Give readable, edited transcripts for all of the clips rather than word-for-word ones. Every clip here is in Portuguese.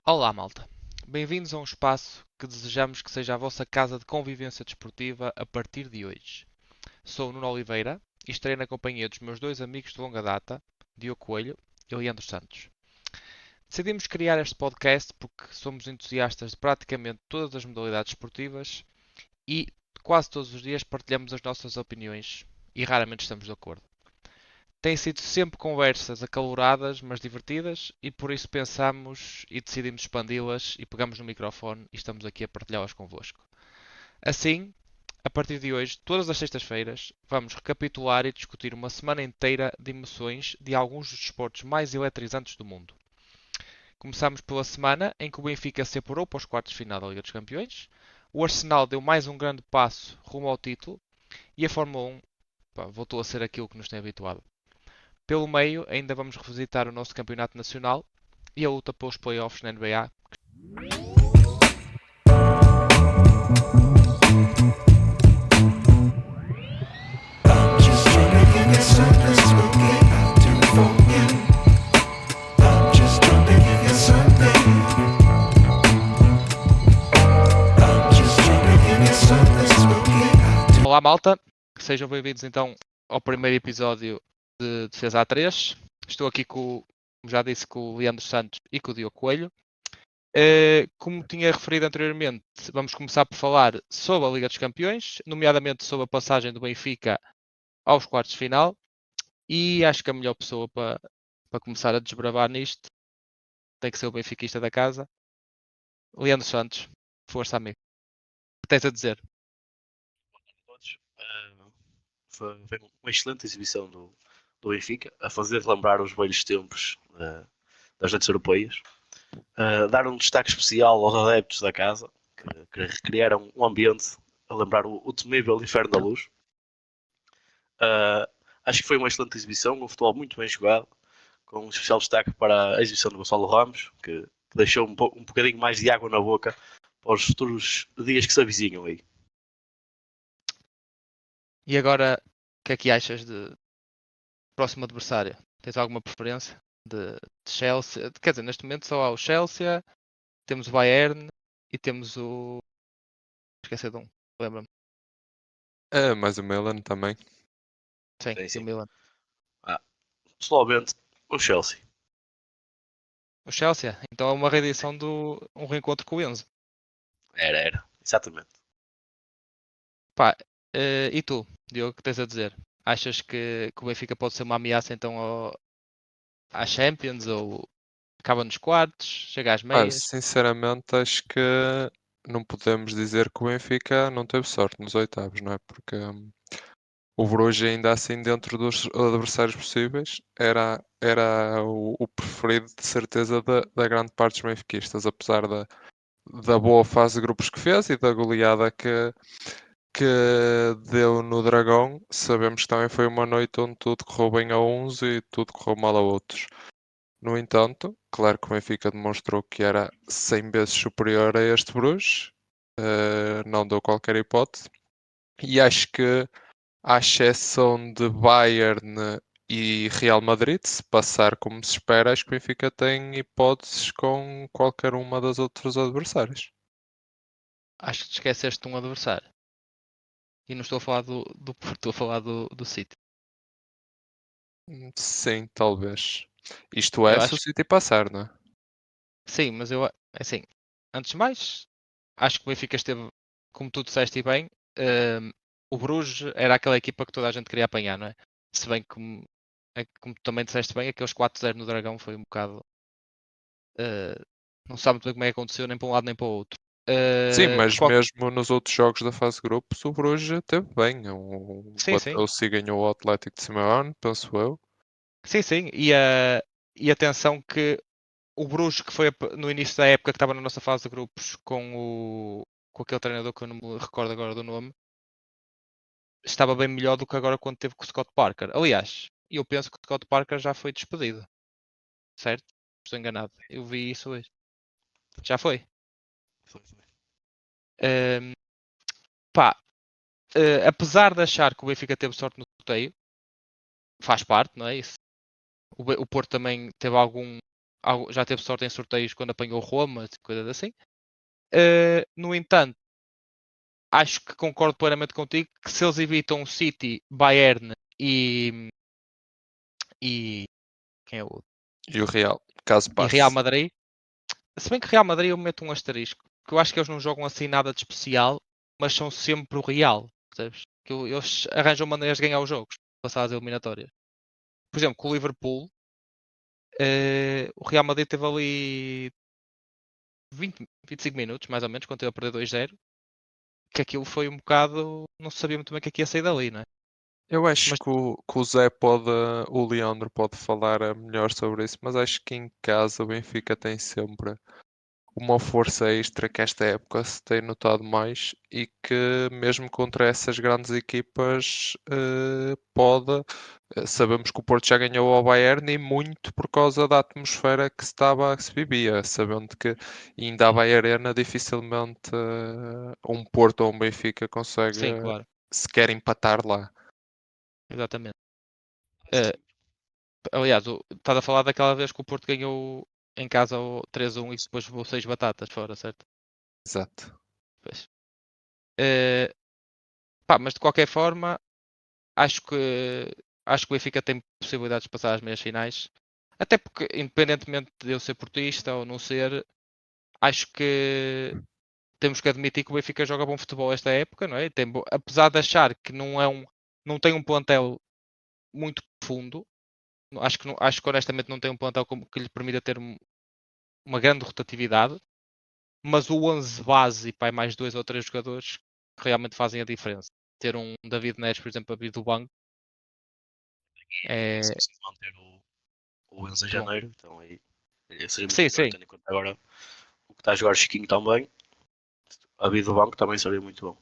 Olá, malta. Bem-vindos a um espaço que desejamos que seja a vossa casa de convivência desportiva a partir de hoje. Sou o Nuno Oliveira e estarei na companhia dos meus dois amigos de longa data, Diogo Coelho e Leandro Santos. Decidimos criar este podcast porque somos entusiastas de praticamente todas as modalidades esportivas e quase todos os dias partilhamos as nossas opiniões e raramente estamos de acordo. Têm sido sempre conversas acaloradas, mas divertidas, e por isso pensamos e decidimos expandi-las e pegamos no microfone e estamos aqui a partilhá-las convosco. Assim, a partir de hoje, todas as sextas-feiras, vamos recapitular e discutir uma semana inteira de emoções de alguns dos desportos mais eletrizantes do mundo. Começamos pela semana em que o Benfica se apurou para os quartos de final da Liga dos Campeões, o Arsenal deu mais um grande passo rumo ao título e a Fórmula 1 voltou a ser aquilo que nos tem habituado. Pelo meio, ainda vamos revisitar o nosso campeonato nacional e a luta pelos playoffs na NBA. I'm just trying to give you something spooky out to forget. I'm just trying to give you something. I'm just trying to give you something spooky out to. Olá, malta. Sejam bem-vindos então ao primeiro episódio de Defesa A3. Estou aqui como já disse, com o Leandro Santos e com o Diogo Coelho. Como tinha referido anteriormente, vamos começar por falar sobre a Liga dos Campeões, nomeadamente sobre a passagem do Benfica aos quartos de final. E acho que a melhor pessoa para começar a desbravar nisto tem que ser o benfiquista da casa, Leandro Santos. Força, amigo. O que tens a dizer? Todos. Foi uma excelente exibição do Benfica, a fazer lembrar os velhos tempos das noites europeias. Dar um destaque especial aos adeptos da casa, que recriaram um ambiente a lembrar o temível Inferno da Luz. Acho que foi uma excelente exibição, um futebol muito bem jogado, com um especial destaque para a exibição do Gonçalo Ramos, que deixou um bocadinho mais de água na boca para os futuros dias que se avizinham aí. E agora, o que é que achas de próximo adversário? Tens alguma preferência de Chelsea? Quer dizer, neste momento só há o Chelsea, temos o Bayern e temos o. Esqueci de um, lembra-me. É, mais o Milan também. Sim, Sim, e o sim. Milan. Pessoalmente, o Chelsea. O Chelsea, então é uma reedição do um reencontro com o Enzo. Era. Exatamente. Pá, e tu, Diogo, o que tens a dizer? Achas que o Benfica pode ser uma ameaça então à Champions ou acaba nos quartos, chega às meias? Sinceramente, acho que não podemos dizer que o Benfica não teve sorte nos oitavos, não é? Porque o Bruges, ainda assim, dentro dos adversários possíveis, era o preferido de certeza da grande parte dos benfiquistas, apesar da boa fase de grupos que fez e da goleada que deu no Dragão. Sabemos que também foi uma noite onde tudo correu bem a uns e tudo correu mal a outros. No entanto, claro que o Benfica demonstrou que era 100 vezes superior a este Bruges, não deu qualquer hipótese, e acho que, à exceção de Bayern e Real Madrid, se passar como se espera, acho que o Benfica tem hipóteses com qualquer uma das outros adversários. Acho que te esqueceste de um adversário. E não estou a falar do Porto, estou a falar do City. Sim, talvez. Isto Eu é, se o acho que City passar, não é? sim, mas assim, antes de mais, acho que o Benfica esteve, como tu disseste e bem, o Bruges era aquela equipa que toda a gente queria apanhar, não é? Se bem que, como tu também disseste bem, aqueles 4-0 no Dragão foi um bocado. eh, não sabe muito bem como é que aconteceu, nem para um lado nem para o outro. Sim, De mas qualquer... mesmo nos outros jogos da fase de grupos, o Bruges teve bem. Sim, sim. Bateu-se e ganhou o Atlético de Simeone, penso eu. Sim, sim. E atenção que o Bruges, que foi no início da época que estava na nossa fase de grupos com aquele treinador que eu não me recordo agora do nome, estava bem melhor do que agora quando teve com o Scott Parker. Aliás, eu penso que o Scott Parker já foi despedido, certo? Estou enganado. Eu vi isso hoje. Já foi. Foi. Ehm, Pá, apesar de achar que o Benfica teve sorte no sorteio, faz parte, não é isso? O Porto também teve já teve sorte em sorteios quando apanhou Roma, coisas assim. No entanto, acho que concordo plenamente contigo que se eles evitam o City, Bayern e quem é o outro? E o Real, caso E Real passe. Madrid. Se bem que Real Madrid eu meto um asterisco, porque eu acho que eles não jogam assim nada de especial, mas são sempre o Real, percebes? Eles arranjam maneiras de ganhar os jogos, passar as eliminatórias. Por exemplo, com o Liverpool, o Real Madrid teve ali 25 minutos, mais ou menos, quando teve a perder 2-0, que aquilo foi um bocado. Não se sabia muito bem o que ia sair dali, não é? Eu acho Mas que o Zé pode, o Leandro pode falar melhor sobre isso, mas acho que em casa o Benfica tem sempre uma força extra que esta época se tem notado mais e que mesmo contra essas grandes equipas pode. Sabemos que o Porto já ganhou ao Bayern e muito por causa da atmosfera que se vivia, sabendo que ainda a Bayern Arena dificilmente um Porto ou um Benfica consegue sim, claro, sequer empatar lá. exatamente. Eh, aliás, estás a falar daquela vez que o Porto ganhou em casa o 3-1 e depois levou 6 batatas fora, certo? Exato. Pois. Eh, pá, mas de qualquer forma, acho que acho que o Benfica tem possibilidades de passar às meias finais. Até porque, independentemente de eu ser portista ou não ser, acho que temos que admitir que o Benfica joga bom futebol esta época, não é? Apesar de achar que não tem um plantel muito profundo, acho que honestamente não tem um plantel que lhe permita ter uma grande rotatividade, mas o 11 base e pá, mais dois ou três jogadores que realmente fazem a diferença. Ter um David Neres, por exemplo, a vir do banco E é se preciso manter o Enzo em muito bom. janeiro, então aí seria muito Sim, melhor, sim. tendo em conta agora o que está a jogar o Chiquinho também. A vida do banco também seria muito bom.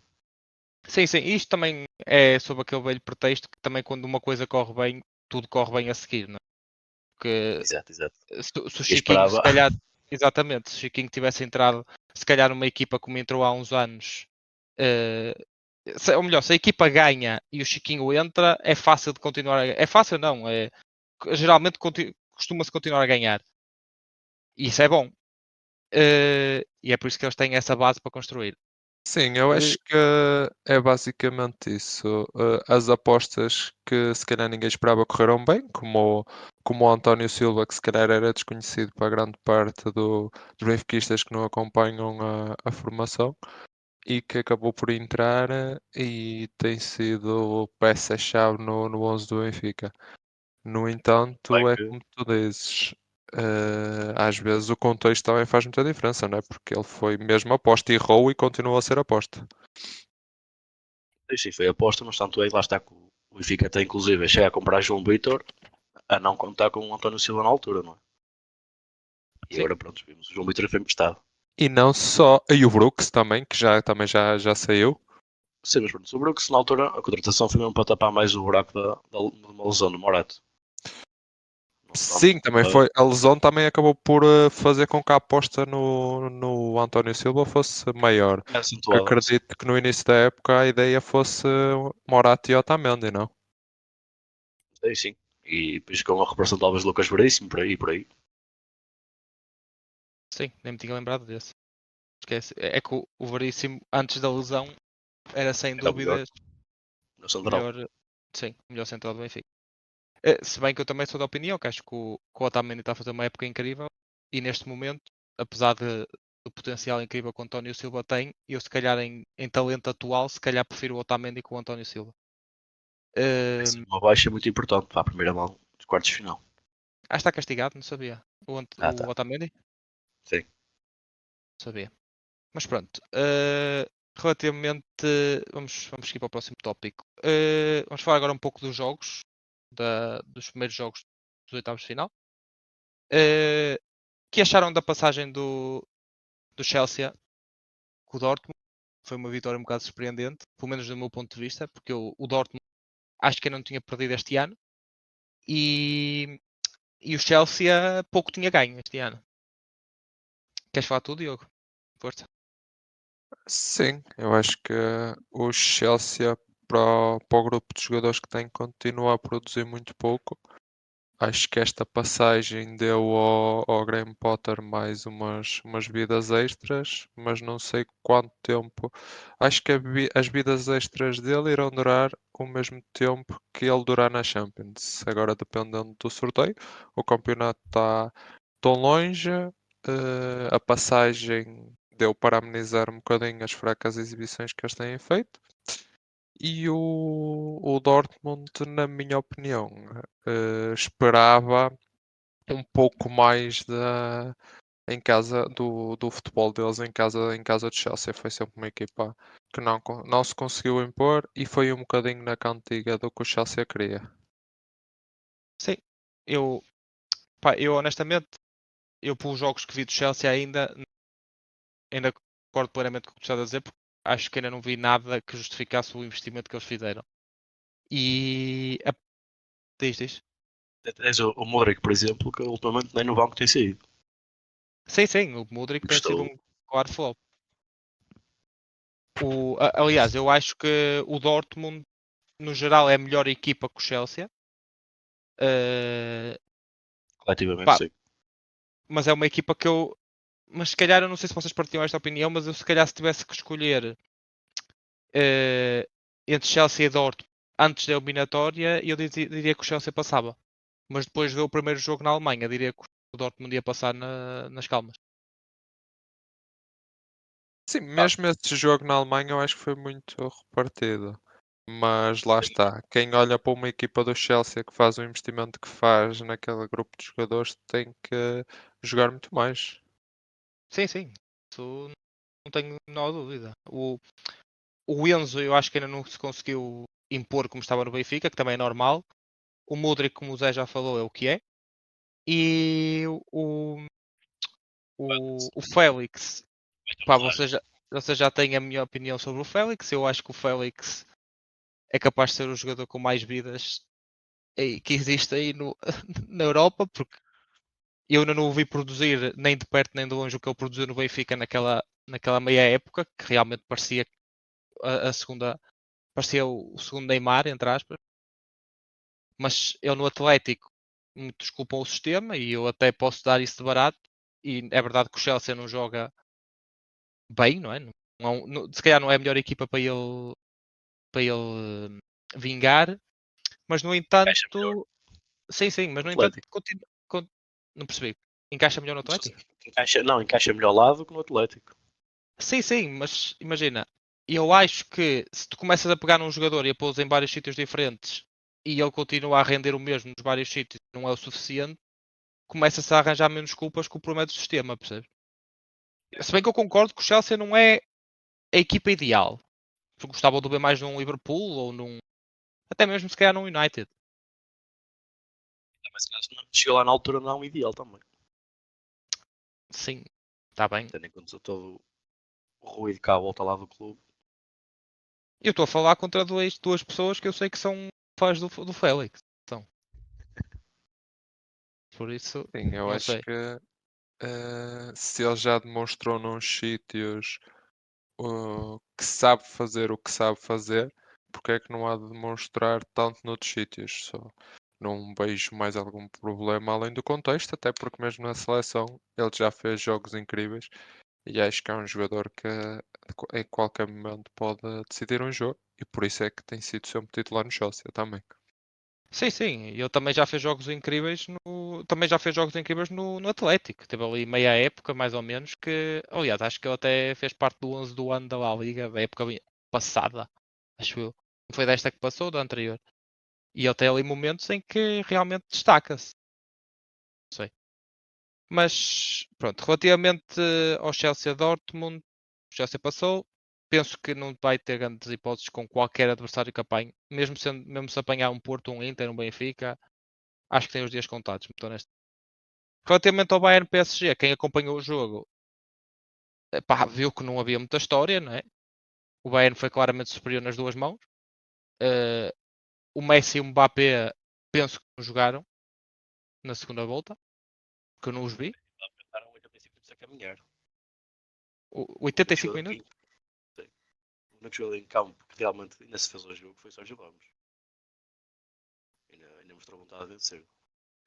Sim, sim. Isto também é sobre aquele velho pretexto que também quando uma coisa corre bem, tudo corre bem a seguir, não é? Porque Exato, exato. se o E Chiquinho, se esperava. calhar, exatamente, se o Chiquinho tivesse entrado, se calhar numa equipa como entrou há uns anos, eh, ou melhor, se a equipa ganha e o Chiquinho entra, é fácil de continuar a. É fácil, não. Geralmente costuma-se continuar a ganhar. E isso é bom. E é por isso que eles têm essa base para construir. Sim, eu Eh, acho que é basicamente isso. As apostas que se calhar ninguém esperava correram bem, como o António Silva, que se calhar era desconhecido para grande parte dos benfiquistas que não acompanham a formação e que acabou por entrar e tem sido peça-chave no 11 do Benfica. No Bem entanto, é que, como tu dizes, às vezes o contexto também faz muita diferença, não é? Porque ele foi mesmo aposta, errou e continua a ser aposta. sim, foi aposta, mas tanto é, lá está que o Benfica até inclusive chega a comprar João Vitor a não contar com o António Silva na altura, não é? E sim, agora pronto, vimos o João Vitor foi emprestado. E não só, e o Brooks também, que também já saiu. Sim, mas pronto, sobrou que se na altura a contratação foi mesmo para tapar mais o buraco de uma lesão do Morato. Não tanto Sim, também foi. A lesão também acabou por fazer com que a aposta no António Silva fosse maior. é Que acentuada, sim. acredito que no início da época a ideia fosse Morato e Otamendi, não? Sim, sim. E depois com a recuperação talvez de Lucas Veríssimo, por aí, por aí. sim, nem me tinha lembrado desse. Esquece. É que o Veríssimo, antes da lesão, era sem Era o melhor, dúvidas no central. melhor, sim, melhor central do Benfica. Se bem que eu também sou da opinião que acho que o Otamendi está a fazer uma época incrível e neste momento, apesar do potencial incrível que o António Silva tem, eu se calhar em talento atual, se calhar prefiro o Otamendi com o António Silva. Vai ser Uh, uma baixa muito importante para a primeira mão dos quartos de final. está castigado, não sabia. Ah, O tá. Otamendi? Sim. Sabia. Mas pronto, relativamente, vamos seguir para o próximo tópico. Vamos falar agora um pouco dos jogos, dos primeiros jogos dos oitavos de final. Uh, que acharam da passagem do Chelsea com o Dortmund? Foi uma vitória um bocado surpreendente, pelo menos do meu ponto de vista, porque o Dortmund acho que eu não tinha perdido este ano e o Chelsea pouco tinha ganho este ano. Queres falar tudo, Diogo? Força. Sim, eu acho que o Chelsea para o grupo de jogadores que tem continua a produzir muito pouco Acho que esta passagem deu ao Graham Potter mais umas vidas extras, mas não sei quanto tempo. Acho que as vidas extras dele irão durar o mesmo tempo que ele durar na Champions. Agora, dependendo do sorteio, o campeonato está tão longe, a passagem deu para amenizar um bocadinho as fracas exibições que eles têm feito. E o Dortmund, na minha opinião, esperava um pouco mais em casa do futebol deles em casa de Chelsea. Foi sempre uma equipa que não se conseguiu impor e foi um bocadinho na cantiga do que o Chelsea queria. Sim, eu, pá, eu honestamente, eu pelos jogos que vi do Chelsea ainda concordo plenamente com o que tu estás a dizer, porque acho que ainda não vi nada que justificasse o investimento que eles fizeram. E diz. Tens o Modric, por exemplo, que ultimamente nem no banco tem saído. Sim, o Mudryk tem sido Estou. um claro flop. Aliás, eu acho que o Dortmund, no geral, é a melhor equipa que o Chelsea. Uh, Coletivamente, pá, sim. mas é uma equipa que eu. Mas se calhar, eu não sei se vocês partilham esta opinião, mas eu se calhar se tivesse que escolher uh, entre Chelsea e Dortmund antes da eliminatória, eu diria que o Chelsea passava. Mas depois de ver o primeiro jogo na Alemanha, diria que o Dortmund ia passar nas calmas. Sim, Ah, mesmo esse jogo na Alemanha eu acho que foi muito repartido. Mas lá sim. está. Quem olha para uma equipa do Chelsea que faz o investimento que faz naquele grupo de jogadores tem que jogar muito mais. Sim. Isso não tenho a menor dúvida. O Enzo eu acho que ainda não se conseguiu impor como estava no Benfica, que também é normal. O Mudryk, como o Zé já falou, é o que é. E o Félix, pá, vocês já têm a minha opinião sobre o Félix. Eu acho que o Félix é capaz de ser o jogador com mais vidas que existe aí na Europa, porque eu ainda não o vi produzir nem de perto nem de longe o que ele produziu no Benfica naquela meia época, que realmente parecia a segunda, parecia o segundo Neymar, entre aspas. Mas eu no Atlético muitos culpam o sistema e eu até posso dar isso de barato. E é verdade que o Chelsea não joga bem, não é? Se calhar não é a melhor equipa para ele vingar, mas no Encaixa melhor entanto, sim, mas no no entanto, Atlético. não percebi. Encaixa melhor no Não sei Atlético? se encaixa melhor lado do que no Atlético. Sim, mas imagina, eu acho que se tu começas a pegar num jogador e a pô-los em vários sítios diferentes e ele continua a render o mesmo nos vários sítios, não é o suficiente, começa-se a arranjar menos culpas com o problema do sistema, percebes? Se bem que eu concordo que o Chelsea não é a equipa ideal. Eu gostava de ver mais num Liverpool ou num. Até mesmo se calhar num United. Mas chegou lá na altura não é um ideal também. Sim, está bem. Tendo em conta todo o ruído cá à volta lá do clube. Eu estou a falar contra duas pessoas que eu sei que são fãs do Félix. São. Por isso, Sim, eu não acho sei. que se ele já demonstrou nos sítios que sabe fazer o que sabe fazer, porque é que não há de demonstrar tanto noutros sítios? Só não vejo mais algum problema além do contexto, até porque mesmo na seleção ele já fez jogos incríveis e acho que é um jogador que em qualquer momento pode decidir um jogo e por isso é que tem sido sempre titular no Chelsea também. Sim, ele também já fez jogos incríveis também já fez jogos incríveis no Atlético. Teve ali meia época, mais ou menos, que, aliás, acho que ele até fez parte do 11 do ano da La Liga, da época passada, acho eu. Não foi desta que passou, da anterior. E ele tem ali momentos em que realmente destaca-se. Não sei. Mas, pronto, relativamente ao Chelsea Dortmund, o Chelsea passou. Penso que não vai ter grandes hipóteses com qualquer adversário que apanhe. Mesmo se apanhar um Porto, um Inter, um Benfica, acho que tem os dias contados, muito honesto. Relativamente ao Bayern PSG, quem acompanhou o jogo, pá, viu que não havia muita história, não é? O Bayern foi claramente superior nas duas mãos. Uh, o Messi e o Mbappé penso que não jogaram na segunda volta, que eu não os vi. Estaram 85 minutos a caminhar. 85 minutos? O único jogador em campo que realmente ainda se fez o jogo foi Sérgio Ramos. Ainda mostrou vontade de vencer.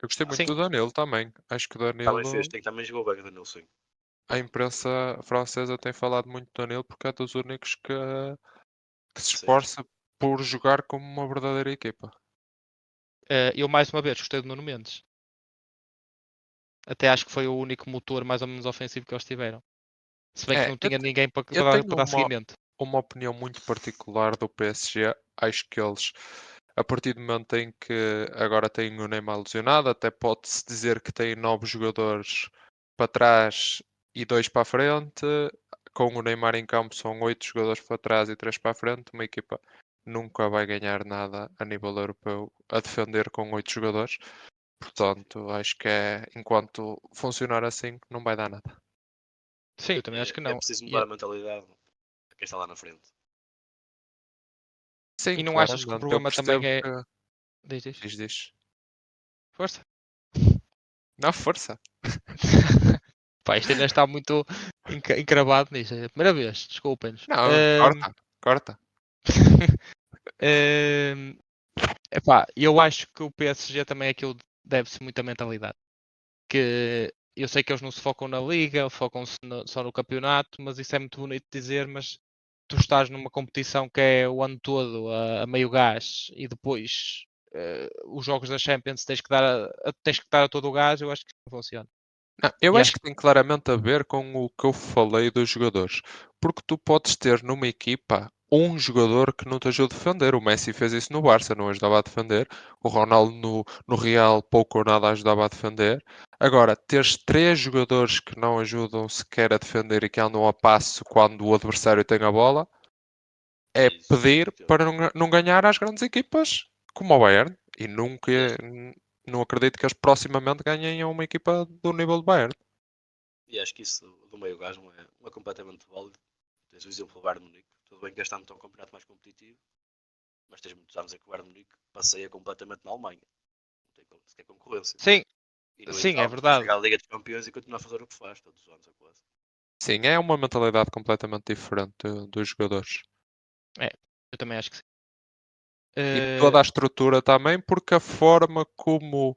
Eu gostei muito Sim. do Danilo também. Acho que o Também Danilo, fez, tem que também jogou bem o Danilo, sim. a imprensa francesa tem falado muito do Danilo porque é dos únicos que se Sim. esforça por jogar como uma verdadeira equipa. Eu mais uma vez gostei do Nuno Mendes. Até acho que foi o único motor mais ou menos ofensivo que eles tiveram. Se bem que É, não tinha ninguém para, eu para, tenho para dar seguimento. uma opinião muito particular do PSG. Acho que eles, a partir do momento em que agora têm o Neymar lesionado, até pode-se dizer que têm 9 jogadores para trás e 2 para a frente. Com o Neymar em campo são 8 jogadores para trás e 3 para a frente. Uma equipa nunca vai ganhar nada a nível europeu a defender com 8 jogadores. Portanto, acho que enquanto funcionar assim, não vai dar nada. Sim, eu também acho que É não. preciso mudar a mentalidade de quem está lá na frente. Sim, E não achas que o claramente. Eu problema também percebo é. que. Diz. Diz. Força. Não, força. Pá, isto ainda está muito encravado nisso. É a primeira vez, desculpem-nos. Não, corta. Epá, eu acho que o PSG também é aquilo deve-se muito à mentalidade. Que eu sei que eles não se focam na liga, focam-se só no campeonato, mas isso é muito bonito de dizer, mas tu estás numa competição que é o ano todo a meio gás e depois os jogos da Champions tens que dar a todo o gás, eu acho que não funciona. Não, eu E acho acho que tem claramente a ver com o que eu falei dos jogadores. Porque tu podes ter numa equipa um jogador que não te ajuda a defender. O Messi fez isso no Barça, não ajudava a defender. O Ronaldo no Real pouco ou nada ajudava a defender. Agora, teres 3 jogadores que não ajudam sequer a defender e que andam a passo quando o adversário tem a bola, é Isso, pedir muito para não ganhar às grandes equipas como o Bayern. E nunca, E não acredito que eles proximamente ganhem a uma equipa do nível do Bayern. e acho que isso do meio gás não é completamente válido. Tens o exemplo do Bayern de Munique. Tudo bem que este ano está um campeonato mais competitivo, mas tens muitos anos em que o Bayern de Munique passeia completamente na Alemanha. Não tem sequer concorrência. sim, E no sim, é entanto, verdade. chega à Liga dos Campeões e continua a fazer o que faz todos os anos, é quase. Sim, é uma mentalidade completamente diferente dos jogadores. É, eu também acho que sim. E Eh, toda a estrutura também, porque a forma como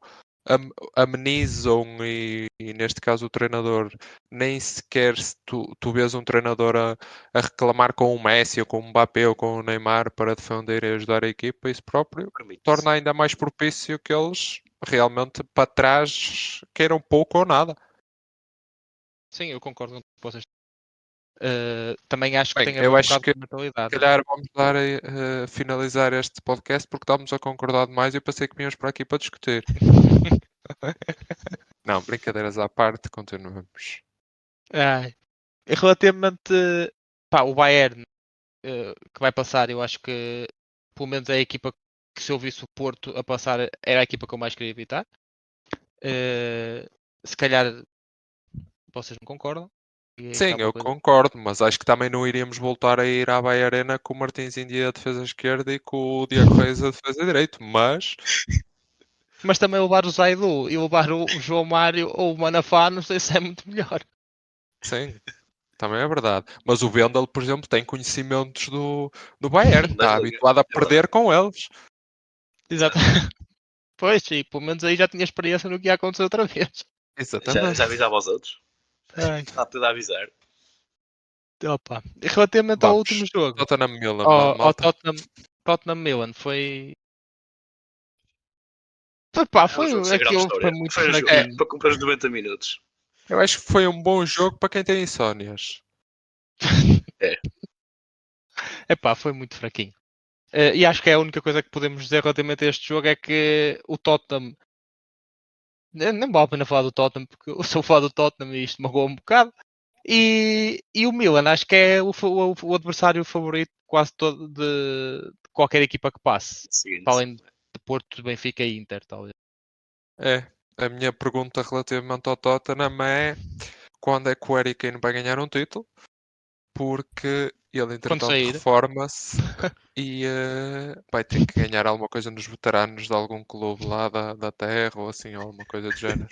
amenizam e neste caso o treinador, nem sequer se tu vês um treinador a reclamar com o Messi ou com o Mbappé ou com o Neymar para defender e ajudar a equipa, isso próprio Permite-se. torna ainda mais propício que eles realmente para trás queiram pouco ou nada. sim, eu concordo com o que vocês. Também acho que Bem, tem a ver eu um acho bocado que com a mentalidade. calhar vamos dar a finalizar este podcast porque estamos a concordar demais e eu pensei que vínhamos para aqui para discutir. Não, brincadeiras à parte, continuamos. Ai. Relativamente, pá, o Bayern que vai passar, eu acho que pelo menos é a equipa que se eu visse o Porto a passar era a equipa que eu mais queria evitar. Se calhar vocês não concordam. E aí Sim, está uma eu coisa. concordo, mas acho que também não iríamos voltar a ir à Bahia Arena com o Martins Índia a defesa esquerda e com o Diego Reis a defesa direito, mas Mas também levar o Zaidu e levar o João Mário ou o Manafá, não sei se é muito melhor. sim, também é verdade. Mas o Wendel, por exemplo, tem conhecimentos do Bayern, Da está Liga, habituado a é verdade. perder com eles. Exato. Pois, e pelo menos aí já tinha experiência no que ia acontecer outra vez. Já Exatamente. avisava aos outros. Ai, Está tudo a avisar. opa. E relativamente ao último Vamos. jogo, Tottenham Milan, ao malta. Tottenham Milan, pá, É um foi jogo sem grande aquilo foi história. muito Foi um jogo É, fraquinho. para cumprir os 90 minutos. eu acho que foi um bom jogo para quem tem insónias. É. Epá, foi muito fraquinho. E acho que é a única coisa que podemos dizer relativamente a este jogo é que o Tottenham. Nem vale a pena falar do Tottenham, porque eu sou fã do Tottenham e isto magoou um bocado. E o Milan, acho que é o adversário favorito quase todo de qualquer equipa que passe. Para Seguinte. além de Porto, Benfica e Inter, talvez. É, a minha pergunta relativamente ao Tottenham é quando é que o Harry Kane vai ganhar um título? Porque ele, Quando entretanto, sair. reforma-se e vai ter que ganhar alguma coisa nos veteranos de algum clube lá da terra ou assim, alguma coisa do género.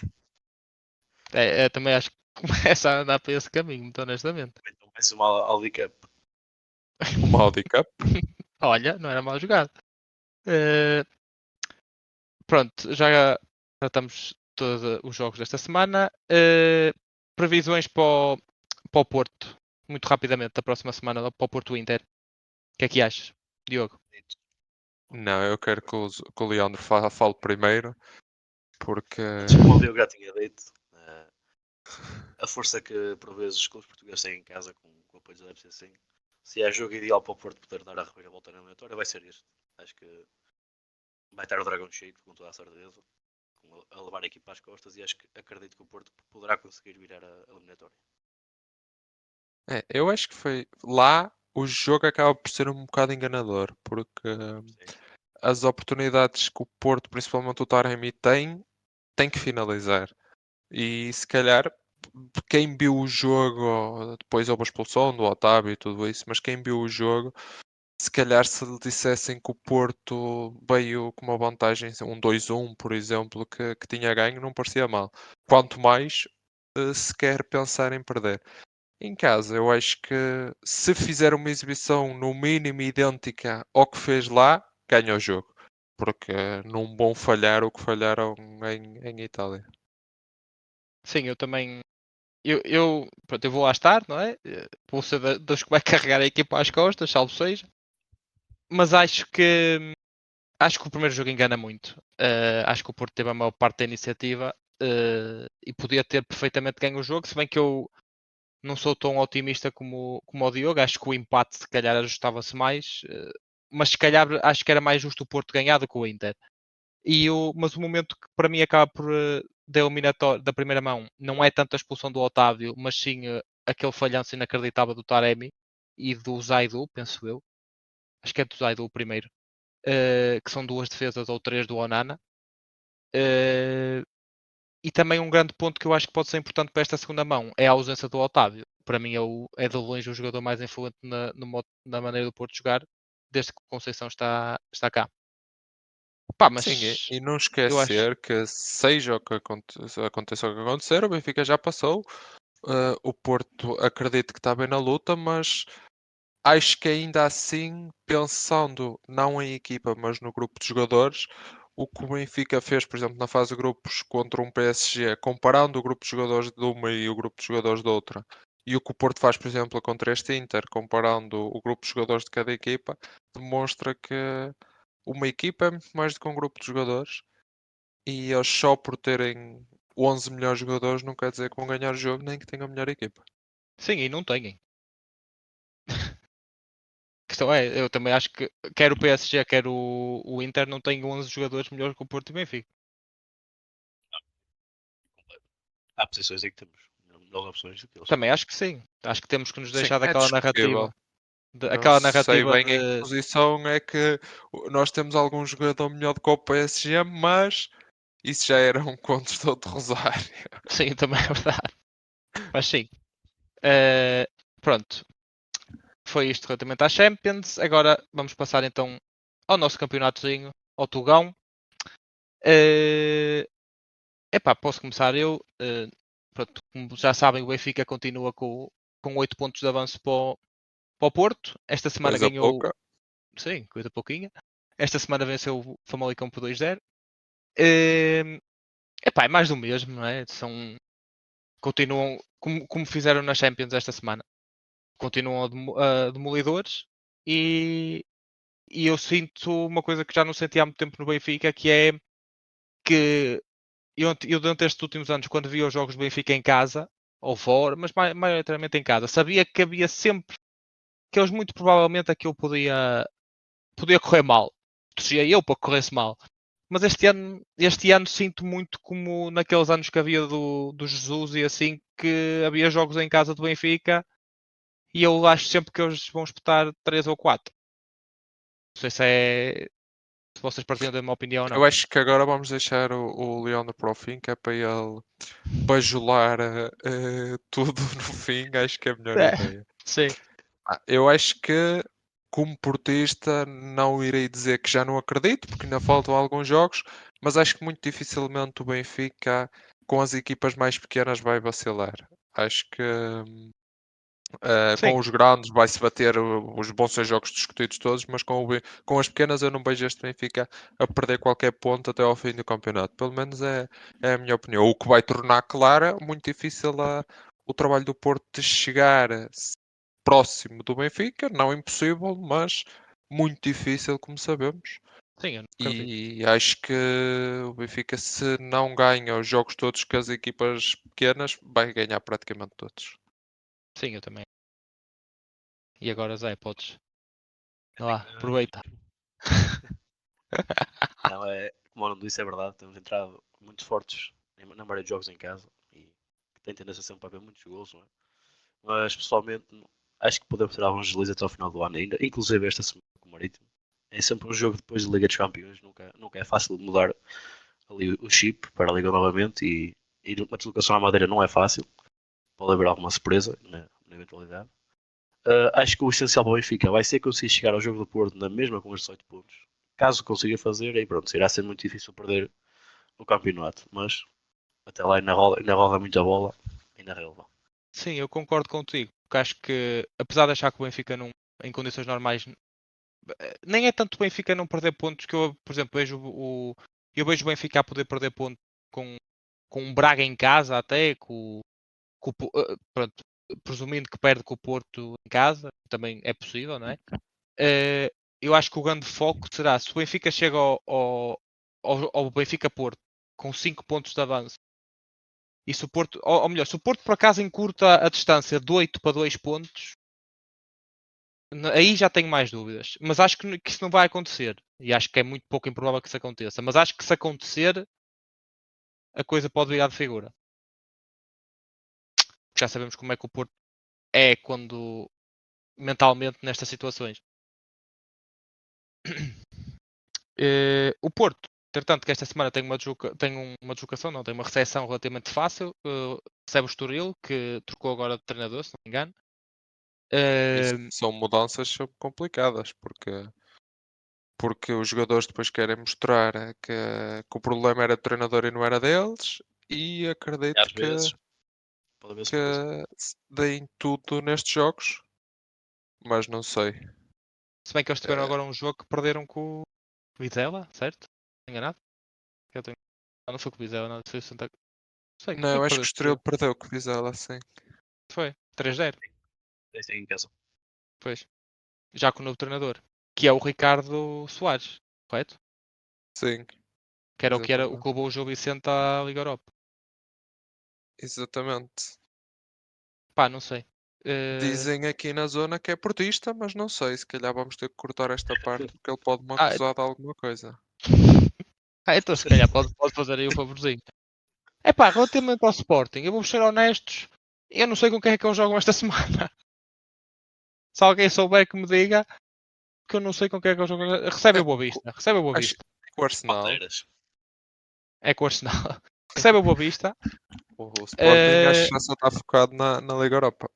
Também acho que começa a andar para esse caminho, muito honestamente. Então, mais uma Audi Cup. Uma Audi Cup? Olha, não era mal jogado. Eh, pronto, já tratamos todos os jogos desta semana. Previsões para o Porto, muito rapidamente, da próxima semana, para o Porto Inter. O que é que achas, Diogo? Não, eu quero que o Leandro fale primeiro, porque Mas como o Diogo já tinha dito, a força que por vezes os clubes portugueses têm em casa com o apoio da FCC, se é jogo ideal para o Porto poder dar a reviravolta na eliminatória, vai ser este. Acho que vai estar o dragão cheio, com toda a certeza, a levar a equipa às costas, e acredito que o Porto poderá conseguir virar a eliminatória. eu acho que foi lá o jogo acaba por ser um bocado enganador, porque Sim. as oportunidades que o Porto, principalmente o Taremi, tem que finalizar. E se calhar quem viu o jogo, depois houve a expulsão do Otávio e tudo isso, mas quem viu o jogo, se calhar se lhe dissessem que o Porto veio com uma vantagem, um 2-1, por exemplo, que tinha ganho, não parecia mal. Quanto mais se quer pensar em perder. Em casa, eu acho que se fizer uma exibição no mínimo idêntica ao que fez lá, ganha o jogo. Porque não vão falhar o que falharam em Itália. Sim, eu também. Pronto, eu vou lá estar, não é? Vou ser dos que vai carregar a equipa às costas, salvo seja. Mas acho que o primeiro jogo engana muito. Acho que o Porto teve a maior parte da iniciativa e podia ter perfeitamente ganho o jogo, se bem que eu não sou tão otimista como o Diogo. Acho que o empate se calhar ajustava-se mais, mas se calhar acho que era mais justo o Porto ganhar do que o Inter. Mas o momento que para mim acaba por da eliminatória da primeira mão não é tanto a expulsão do Otávio, mas sim aquele falhanço inacreditável do Taremi e do Zaidu, penso eu. Acho que é do Zaidu o primeiro, que são duas defesas ou três do Onana. Uh, e também um grande ponto que eu acho que pode ser importante para esta segunda mão é a ausência do Otávio. Para mim é de longe o jogador mais influente na maneira do Porto jogar, desde que o Conceição está cá. Pá, Sim, mas e não eu acho. esquecer que seja o que aconteça o que acontecer, o Benfica já passou. O Porto acredito que está bem na luta, mas acho que ainda assim, pensando não em equipa, mas no grupo de jogadores, o que o Benfica fez, por exemplo, na fase de grupos contra um PSG, comparando o grupo de jogadores de uma e o grupo de jogadores de outra, e o que o Porto faz, por exemplo, contra este Inter, comparando o grupo de jogadores de cada equipa, demonstra que uma equipa é muito mais do que um grupo de jogadores e eles só por terem 11 melhores jogadores não quer dizer que vão ganhar o jogo nem que tenham a melhor equipa. Sim, e não têm. A questão é, eu também acho que quer o PSG, quer o Inter não têm 11 jogadores melhores que o Porto e o Benfica. Há posições em que temos melhores opções do que eles. Também acho que sim. Acho que temos que nos Sim, deixar é daquela discutível. narrativa. Não Aquela sei narrativa bem em que de. posição é que nós temos algum jogador melhor do que o PSG, mas isso já era um conto de outro rosário. Sim, também é verdade. Mas sim. Eh, pronto. Foi isto relativamente à Champions. Agora vamos passar então ao nosso campeonatozinho, ao Tugão. Epá, posso começar eu. Pronto, como já sabem, o Benfica continua com 8 pontos de avanço para o Porto. Esta semana Coisa ganhou. pouca. Sim, coisa pouquinha. Esta semana venceu o Famalicão por 2-0. Epá, é mais do mesmo, não é? Continuam como fizeram na Champions esta semana. Continuam a demolidores e, e eu sinto uma coisa que já não senti há muito tempo no Benfica, que é que eu durante estes últimos anos, quando via os jogos do Benfica em casa, ou fora, mas maioritariamente em casa, sabia que havia sempre que eles muito provavelmente aquilo podia correr mal. Torcia eu para que corresse mal. Mas este ano sinto muito como naqueles anos que havia do Jesus e assim, que havia jogos em casa do Benfica e eu acho sempre que eles vão espetar 3 ou 4. Não sei se vocês partilham da minha opinião ou Eu não. acho que agora vamos deixar o Leandro para o fim, que é para ele bajular tudo no fim. Acho que é a melhor É, ideia. sim. Eu acho que, como portista, não irei dizer que já não acredito, porque ainda faltam alguns jogos, mas acho que muito dificilmente o Benfica, com as equipas mais pequenas, vai vacilar. Acho que Sim, Com os grandes vai-se bater, os bons ser jogos discutidos todos, mas com as pequenas eu não vejo este Benfica a perder qualquer ponto até ao fim do campeonato. Pelo menos é a minha opinião. O que vai tornar claro, muito difícil o trabalho do Porto de chegar próximo do Benfica, não impossível, mas muito difícil, como sabemos. sim, eu não acredito. E acho que o Benfica, se não ganha os jogos todos com as equipas pequenas, vai ganhar praticamente todos. Sim, eu também. E agora, Zé, podes. Vai lá, aproveita. Não, como o Nuno disse, é verdade. Temos entrado muito fortes na maioria de jogos em casa e tem tendência sempre a haver muitos gols, não é? Mas pessoalmente acho que podemos ter alguns deslizes até ao final do ano ainda, inclusive esta semana com o Marítimo. É sempre um jogo depois da Liga dos Campeões, nunca é fácil mudar ali o chip para a Liga novamente e uma deslocação à Madeira não é fácil, pode haver alguma surpresa na eventualidade. Acho que o essencial para o Benfica vai ser conseguir chegar ao jogo do Porto na mesma com os 18 pontos. Caso consiga fazer, aí pronto, irá ser muito difícil perder o campeonato, mas até lá ainda roda muita bola e na relva. Sim, eu concordo contigo. Porque acho que, apesar de achar que o Benfica não, em condições normais, nem é tanto o Benfica não perder pontos que eu, por exemplo, eu vejo o Benfica a poder perder pontos com o Braga em casa até, pronto, presumindo que perde com o Porto em casa, também é possível, não é? Eu acho que o grande foco será se o Benfica chega ao Benfica Porto com 5 pontos de avanço e se o Porto, ou melhor, se o Porto por acaso encurta a distância de 8 para 2 pontos, aí já tenho mais dúvidas. Mas acho que isso não vai acontecer. E acho que é muito pouco improvável que isso aconteça. Mas acho que se acontecer, a coisa pode virar de figura. Já sabemos como é que o Porto é quando mentalmente nestas situações. O Porto, entretanto, que esta semana tem uma deslocação, não, tem uma recepção relativamente fácil. Recebe o Estoril, que trocou agora de treinador, se não me engano. Isso Uh, são mudanças complicadas, porque os jogadores depois querem mostrar que o problema era do treinador e não era deles, e E acredito às vezes pode haver surpresa. que deem tudo nestes jogos, mas não sei. Se bem que eles tiveram Eh, agora um jogo que perderam com o Vizela, certo? Enganado? Eu tenho... não foi com o Vizela, não, foi o Santa. Não sei, quem não, é que acho perdeu que o esse Estoril jogo? perdeu com o Vizela, sim. Foi 3-0, Tem em casa. pois. Já com o novo treinador, que é o Ricardo Soares, correto? Sim, Que era o exatamente. que levou o Gil Vicente à Liga Europa. Exatamente. Pá, não sei. Eh, Dizem aqui na zona que é portista, mas não sei. Se calhar vamos ter que cortar esta parte porque ele pode me Ah, acusar de alguma coisa. então se calhar pode fazer aí o favorzinho. É pá, relativamente ao Sporting, eu vou ser honestos, eu não sei com quem é que eles jogam esta semana. Se alguém souber que me diga, que eu não sei com quem é que eles jogam. Recebe É, o Boa Vista, recebe o Boa acho Vista. que o Arsenal, Palmeiras. É com o Arsenal. Recebe o Boa Vista. o Sporting, acho Eh, que já só está focado na Liga Europa.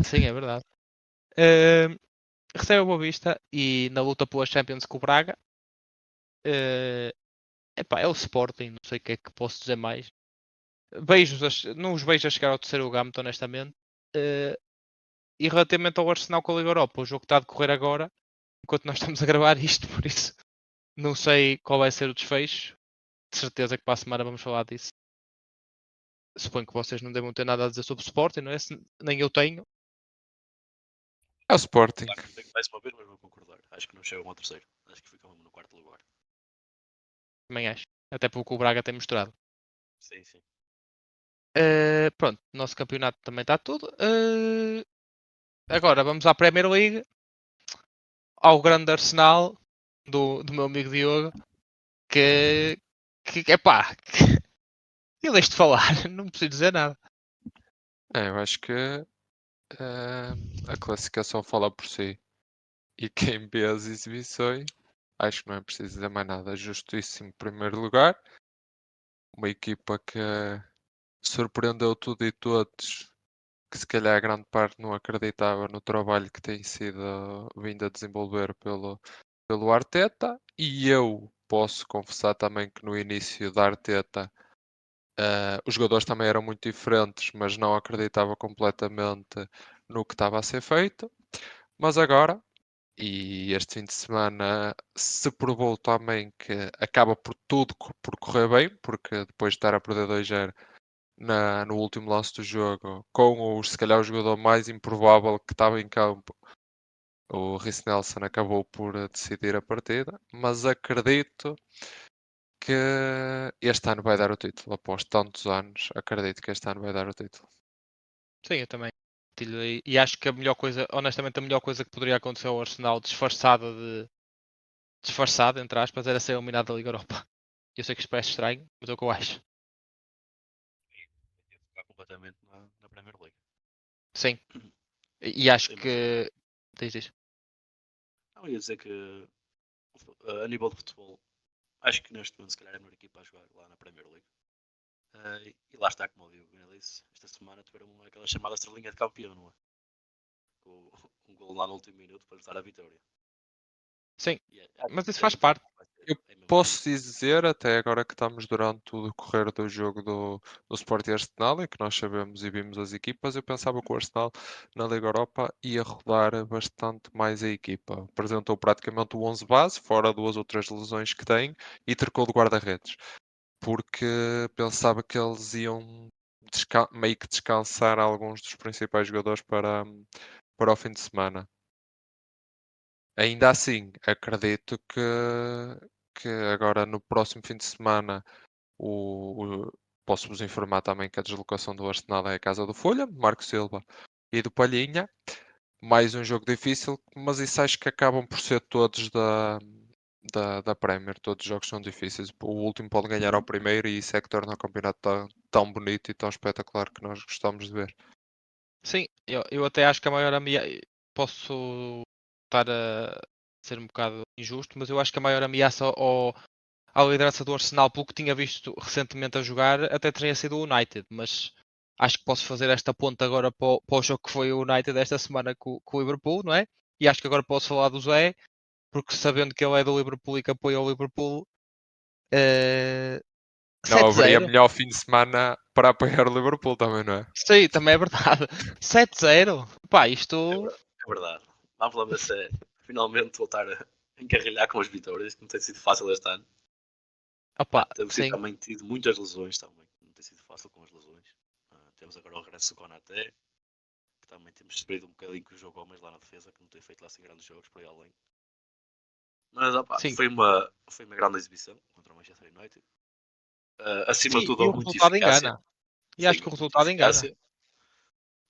sim, é verdade. Eh, recebe o Boa Vista e na luta pela Champions com o Braga. Eh, epá, é o Sporting, não sei o que é que posso dizer mais. Não os vejo a chegar ao terceiro lugar, muito honestamente. Eh, e relativamente ao Arsenal com a Liga Europa, o jogo está a decorrer agora, enquanto nós estamos a gravar isto, por isso não sei qual vai ser o desfecho. De certeza que para a semana vamos falar disso. Suponho que vocês não devam ter nada a dizer sobre o Sporting, não é? Nem eu tenho, É o Sporting. Mais uma vez, mas vou concordar. Acho que não chegam ao terceiro. Acho que ficam no quarto lugar. também acho. Até porque o Braga tem mostrado. Sim, sim. Pronto, nosso campeonato também está tudo. Agora vamos à Premier League, ao grande Arsenal do meu amigo Diogo, que é pá, eu deixo de falar, não preciso dizer nada. Eu acho que a classificação fala por si. E quem vê as exibições, acho que não é preciso dizer mais nada. Justíssimo primeiro lugar. Uma equipa que surpreendeu tudo e todos, que se calhar a grande parte não acreditava no trabalho que tem sido vindo a desenvolver pelo Arteta. E eu posso confessar também que no início da Arteta os jogadores também eram muito diferentes, mas não acreditava completamente no que estava a ser feito, mas agora, e este fim de semana se provou também que acaba por tudo por correr bem, porque depois de estar a perder 2-0 no último lance do jogo, com se calhar o jogador mais improvável que estava em campo, o Reiss Nelson acabou por decidir a partida, mas acredito que este ano vai dar o título. Após tantos anos, acredito que este ano vai dar o título. Sim, eu também. E acho que a melhor coisa, honestamente, a melhor coisa que poderia acontecer ao Arsenal disfarçado, entre aspas, era ser eliminado da Liga Europa. Eu sei que isto parece estranho, mas é o que eu acho. Ia ficar completamente na Premier League. Sim. E acho Sim, mas que. Diz. não ia dizer que a nível de futebol, acho que neste momento se calhar é a melhor equipa a jogar lá na Premier League. E lá está, como eu digo, disse, esta semana tiveram aquela chamada estrelinha de campeão, não é? Com um gol lá no último minuto para lhes dar a vitória. Sim, mas isso É faz mesmo parte. Eu é mesmo posso ridículo. dizer, até agora que estamos durante o decorrer do jogo do Sporting Arsenal, em que nós sabemos e vimos as equipas, eu pensava que o Arsenal na Liga Europa ia rodar bastante mais a equipa. Apresentou praticamente o 11 base, fora 2 ou 3 lesões que tem, e trocou de guarda-redes. Porque pensava que eles iam meio que descansar alguns dos principais jogadores para o fim de semana. Ainda assim, acredito que agora no próximo fim de semana posso-vos informar também que a deslocação do Arsenal é a casa do Folha, Marco Silva e do Palhinha. Mais um jogo difícil, mas isso acho que acabam por ser todos da Premier. Todos os jogos são difíceis. O último pode ganhar ao primeiro e isso é que torna o campeonato tão bonito e tão espetacular que nós gostamos de ver. Sim, eu até acho que a maior ameaça. Posso estar a ser um bocado injusto, mas eu acho que a maior ameaça à liderança do Arsenal, pelo que tinha visto recentemente a jogar, até teria sido o United. Mas acho que posso fazer esta ponta agora para o jogo que foi o United esta semana com o Liverpool, não é? E acho que agora posso falar do Zé, porque sabendo que ele é do Liverpool e que apoia o Liverpool, eh, Não haveria 7-0. melhor fim de semana para apoiar o Liverpool também, não é? Sim, também é verdade. 7-0. Pá, isto. É verdade. Vamos lá ver se é finalmente voltar a encarrilhar com as vitórias, que não tem sido fácil este ano. Opá, Temos tido, sim. também tido muitas lesões também. Não tem sido fácil com as lesões. Temos agora o regresso do Konaté, que também temos sofrido um bocadinho com o jogo homens lá na defesa, que não tem feito lá assim grandes jogos por aí além. Mas opa, Sim. foi uma grande exibição contra o Manchester United. Acima de Sim, tudo, e o houve muita resultado eficácia. engana. E acho Sim, que o houve muita resultado engana. eficácia.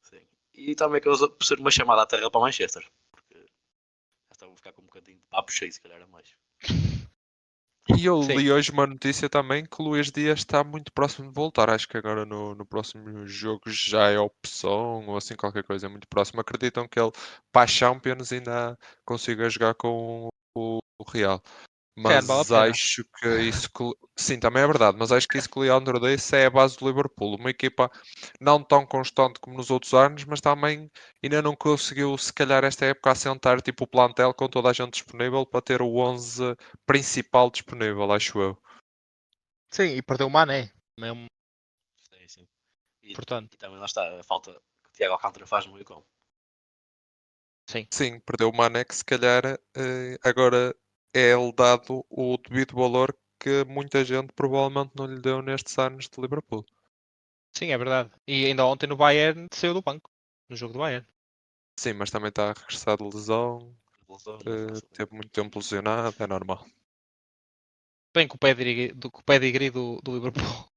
Sim. E também acabou por ser uma chamada à terra para Manchester. Porque já estavam a ficar com um bocadinho de papo cheio, se calhar a mais. E eu Sim, li hoje uma notícia também que o Luís Dias está muito próximo de voltar. Acho que agora no próximo jogo já é opção ou assim qualquer coisa, é muito próximo. Acreditam que ele para a Champions ainda consiga jogar com o Real. se calhar não vale a Mas pena. acho que isso sim, também é verdade, mas acho que isso que o Leandro disse é a base do Liverpool. Uma equipa não tão constante como nos outros anos, mas também ainda não conseguiu, se calhar, esta época, assentar tipo o plantel com toda a gente disponível para ter o 11 principal disponível, acho eu. Sim, e perdeu o Mané. Mesmo, Sim, sim. E, portanto, e também lá está a falta que o Tiago Alcântara faz no meio campo. sim. Sim, perdeu o Mané que se calhar agora é-lhe dado o devido valor que muita gente provavelmente não lhe deu nestes anos de Liverpool. Sim, é verdade. E ainda ontem no Bayern saiu do banco. No jogo do Bayern. Sim, mas também está a regressar de lesão. Lesão, não é fácil. Teve muito tempo lesionado, é normal. Bem com o pedigree do Liverpool.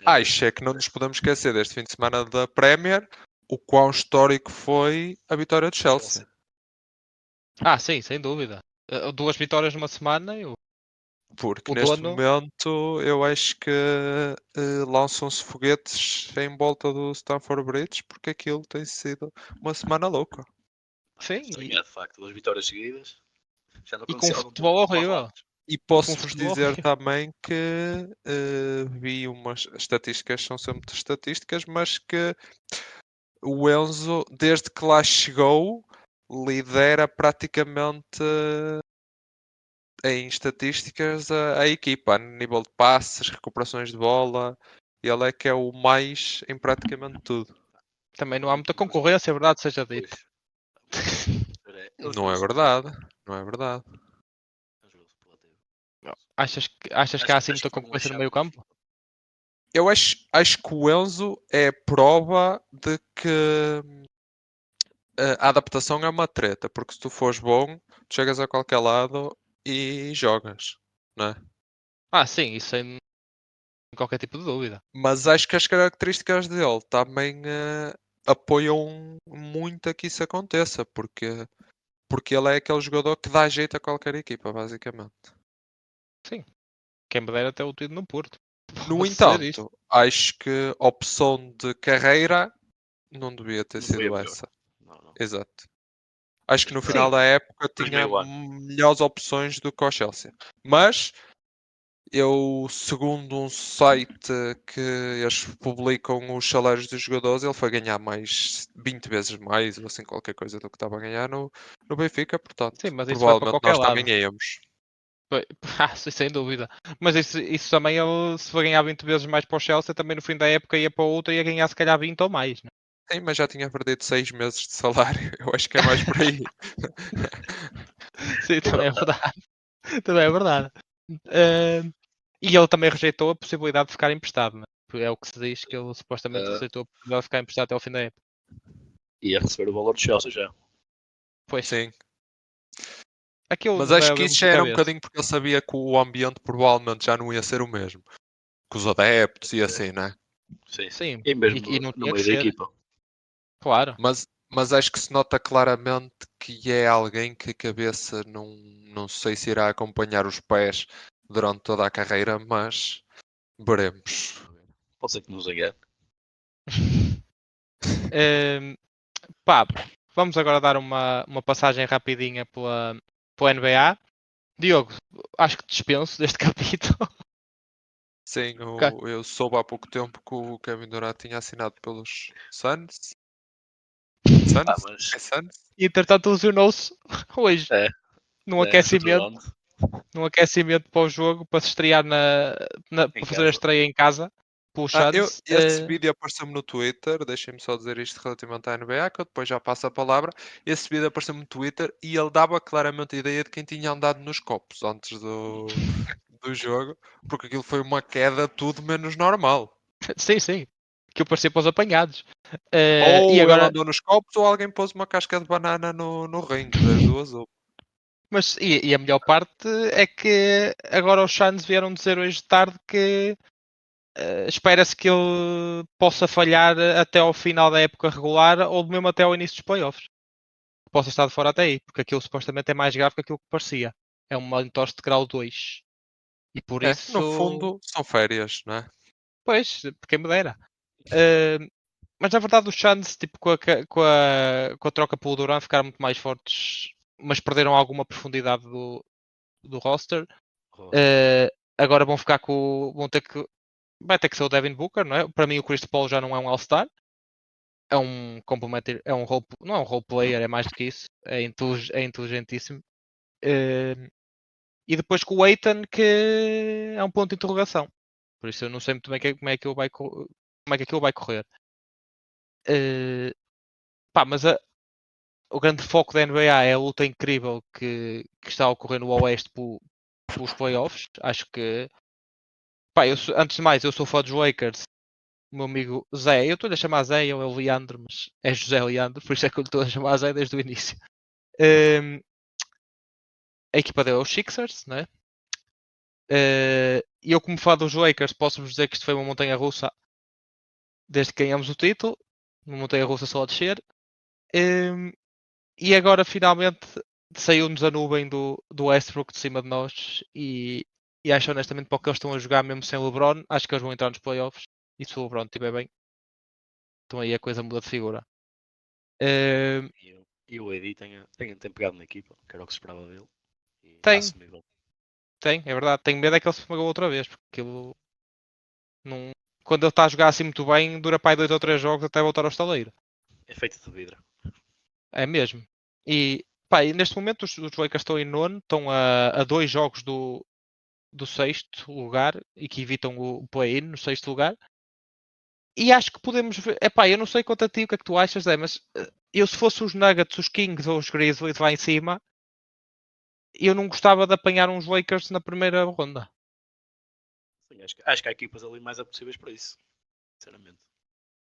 É Acho mesmo. é que não nos podemos esquecer deste fim de semana da Premier o quão histórico foi a vitória de Chelsea. Chelsea. Ah, sim, sem dúvida. 2 vitórias numa semana e Porque o neste dono. momento eu acho que lançam-se foguetes em volta do Stamford Bridge porque aquilo tem sido uma semana louca. É Sim, estranho, é de facto. 2 vitórias seguidas. Já não e com um acontecia há algum tempo futebol com o horrível. Ajax. E E com um posso-vos futebol dizer horrível. também que vi umas estatísticas, são sempre estatísticas, mas que o Enzo, desde que lá chegou, lidera praticamente em estatísticas a equipa, a nível de passes, recuperações de bola. Ele é que é o mais em praticamente tudo. Também não há muita concorrência, é verdade, seja dito. Não é verdade. Não é verdade. Achas que há assim muita concorrência no meio campo? Eu acho que o Enzo é prova de que a adaptação é uma treta, porque se tu fores bom, tu chegas a qualquer lado e jogas, não é? Ah, sim, isso sem qualquer tipo de dúvida. Mas acho que as características dele também apoiam muito a que isso aconteça, porque ele é aquele jogador que dá jeito a qualquer equipa, basicamente. Sim. Quem me dera ter o tido no Porto. No Pode ser isto. entanto, acho que a opção de carreira não devia ter Não foi a sido melhor. essa. Não. Exato. Acho que no Sim. final da época tinha Primeiro ano. melhores opções do que o Chelsea. Mas eu, segundo um site que eles publicam os salários dos jogadores, ele foi ganhar mais 20 vezes mais, ou assim qualquer coisa do que estava a ganhar no Benfica, portanto, Sim, mas isso vai para provavelmente qualquer nós também lado. íamos. Ah, sim, sem dúvida. Mas isso também, ele, se for ganhar 20 vezes mais para o Chelsea, também no fim da época ia para outra e ia ganhar se calhar 20 ou mais. Né? Sim, mas já tinha perdido 6 meses de salário. Eu acho que é mais por aí. Sim, também é verdade. Também é verdade. E ele também rejeitou a possibilidade de ficar emprestado. Né? É o que se diz que ele supostamente Ah, rejeitou a possibilidade de ficar emprestado até ao fim da época. Ia receber o valor do Chelsea já. Pois, Sim. aquilo Mas não deve acho que haver isso muita já era um cabeça. bocadinho porque ele sabia que o ambiente provavelmente já não ia ser o mesmo. Com os adeptos e assim, né? Sim. Sim, E mesmo e não no tinha que meio da ser. equipa. Claro. Mas acho que se nota claramente que é alguém que a cabeça não sei se irá acompanhar os pés durante toda a carreira, mas veremos. Pode ser que nos engane. Ehm, Pá, vamos agora dar uma passagem rapidinha pela NBA. Diogo, acho que dispenso deste capítulo. Sim, Ok. eu soube há pouco tempo que o Kevin Durant tinha assinado pelos Suns. Ah, Suns? mas É Suns? E entretanto lesionou-se hoje é, num essa aquecimento, Toronto num aquecimento para o jogo para se estrear em para fazer a casa. estreia em casa pelos Suns. Esse vídeo apareceu-me no Twitter, deixem-me só dizer isto relativamente à NBA, que eu depois já passo a palavra. Esse vídeo apareceu-me no Twitter e ele dava claramente a ideia de quem tinha andado nos copos antes do jogo, porque aquilo foi uma queda tudo menos normal. Sim, sim. Que eu parecia para os apanhados. E Ou ele agora, andou nos copos ou alguém pôs uma casca de banana no ringue, das duas. mas e a melhor parte é que agora os Suns vieram dizer hoje de tarde que espera-se que ele possa falhar até ao final da época regular ou mesmo até ao início dos playoffs. Possa estar de fora até aí, porque aquilo supostamente é mais grave que aquilo que parecia. É uma entorse de grau 2. E por É, no isso, fundo, são férias, não é? pois, quem me dera. Uh, mas na verdade os Suns, tipo, com a troca pelo Durant, ficaram muito mais fortes, mas perderam alguma profundidade do roster. Agora vão ficar com. Vão ter que. Vai ter que ser o Devin Booker, não é? Para mim o Chris Paul já não é um All-Star. É um complementary, é um role, não é um role player, é mais do que isso. É inteligentíssimo. Uh, e depois com o Aiton, que é um ponto de interrogação. Por isso eu não sei muito bem como é que aquilo vai correr. Pá, mas o grande foco da NBA é a luta incrível que está a ocorrer no Oeste pelos playoffs. Acho que, pá, antes de mais, eu sou fã dos Lakers. O meu amigo Zé, eu estou-lhe a chamar Zé, ele é o Leandro, mas é José Leandro, por isso é que eu lhe estou a chamar Zé desde o início. Um, a equipa dele é os Sixers, né? E eu, como fã dos Lakers, posso-vos dizer que isto foi uma montanha russa desde que ganhamos o título. Uma montanha russa só a descer. Um, e agora finalmente saiu-nos a nuvem do Westbrook de cima de nós e acho honestamente para o que eles estão a jogar mesmo sem LeBron, acho que eles vão entrar nos playoffs e se o LeBron estiver bem, então aí a coisa muda de figura. Uh, E o AD tem pegado na equipa, que era o que se esperava dele. E está tem, assumível. é verdade. Tenho medo é que ele se esmagou outra vez, porque aquilo não... Quando ele está a jogar assim muito bem, dura para aí 2 ou 3 jogos até voltar ao estaleiro. É feito de vidro. É mesmo. E, pá, e neste momento os Lakers estão em nono, estão a 2 jogos do sexto lugar e que evitam o play-in no sexto lugar. E acho que podemos ver. Epá, eu não sei quanto a ti o que é que tu achas, Zé, mas eu se fosse os Nuggets, os Kings ou os Grizzlies lá em cima, eu não gostava de apanhar uns Lakers na primeira ronda. Sim, acho que há equipas ali mais apetecíveis para isso, sinceramente.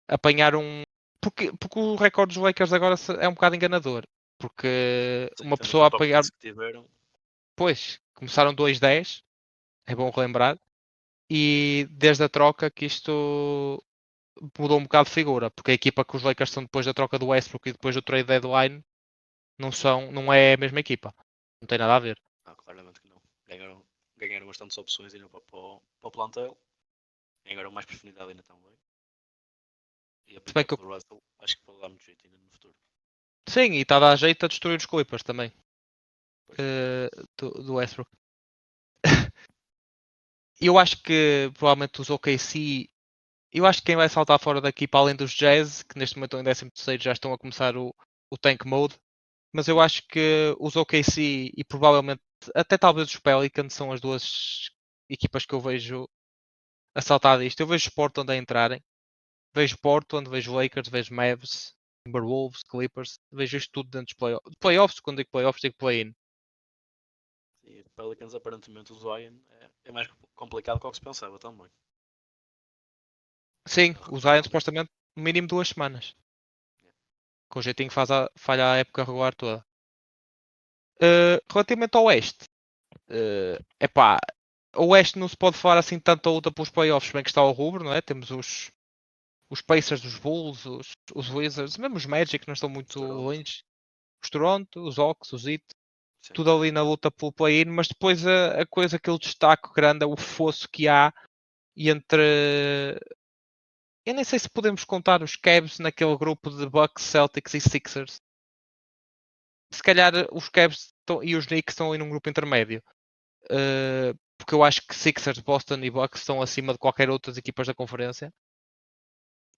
Apanhar um. Porque o recorde dos Lakers agora é um bocado enganador. Porque Sim, uma tendo em pessoa a conta o apanhar. começo que tiveram, Pois, começaram 2-10, é bom relembrar. E desde a troca que isto mudou um bocado de figura. Porque a equipa que os Lakers são depois da troca do Westbrook e depois do trade deadline não é a mesma equipa. Não tem nada a ver. claramente que não. Ganharam bastantes opções ainda para o plantel. Ganharam mais profundidade ainda também. E a Se bem que pick-up do Russell, acho que pode dar muito jeito ainda no futuro. sim, e está a dar jeito a destruir os Clippers também. Pois. Do Westbrook. Eu acho que provavelmente os OKC. Eu acho que quem vai saltar fora daqui para além dos Jazz, que neste momento estão em 13º, já estão a começar o tank mode. Mas eu acho que os OKC e provavelmente até talvez os Pelicans são as duas equipas que eu vejo a saltar disto. Eu vejo os Portland a entrarem. Vejo Portland, vejo Lakers, vejo Mavs, Timberwolves, Clippers. Vejo isto tudo dentro dos playoffs. Playoffs, quando digo playoffs, digo play-in. E Pelicans, aparentemente, o Zion é mais complicado do que o que se pensava também. Sim, A o recuperar Zion dele. supostamente no mínimo 2 semanas. Yeah. Com o jeitinho que falha a época regular toda. Relativamente ao Oeste, epá, o Oeste não se pode falar assim tanto a luta pelos playoffs, bem que está ao rubro, não é? Temos os Pacers dos Bulls, os Wizards, mesmo os Magic não estão muito Toronto. longe. Os Toronto, os Hawks, os Heat, Sim. tudo ali na luta pelo play-in, mas depois a coisa que eu destaco grande é o fosso que há entre. Eu nem sei se podemos contar os Cavs naquele grupo de Bucks, Celtics e Sixers. Se calhar os Cavs e os Knicks estão ali num grupo intermédio. Porque eu acho que Sixers, Boston e Bucks estão acima de qualquer outras equipas da conferência.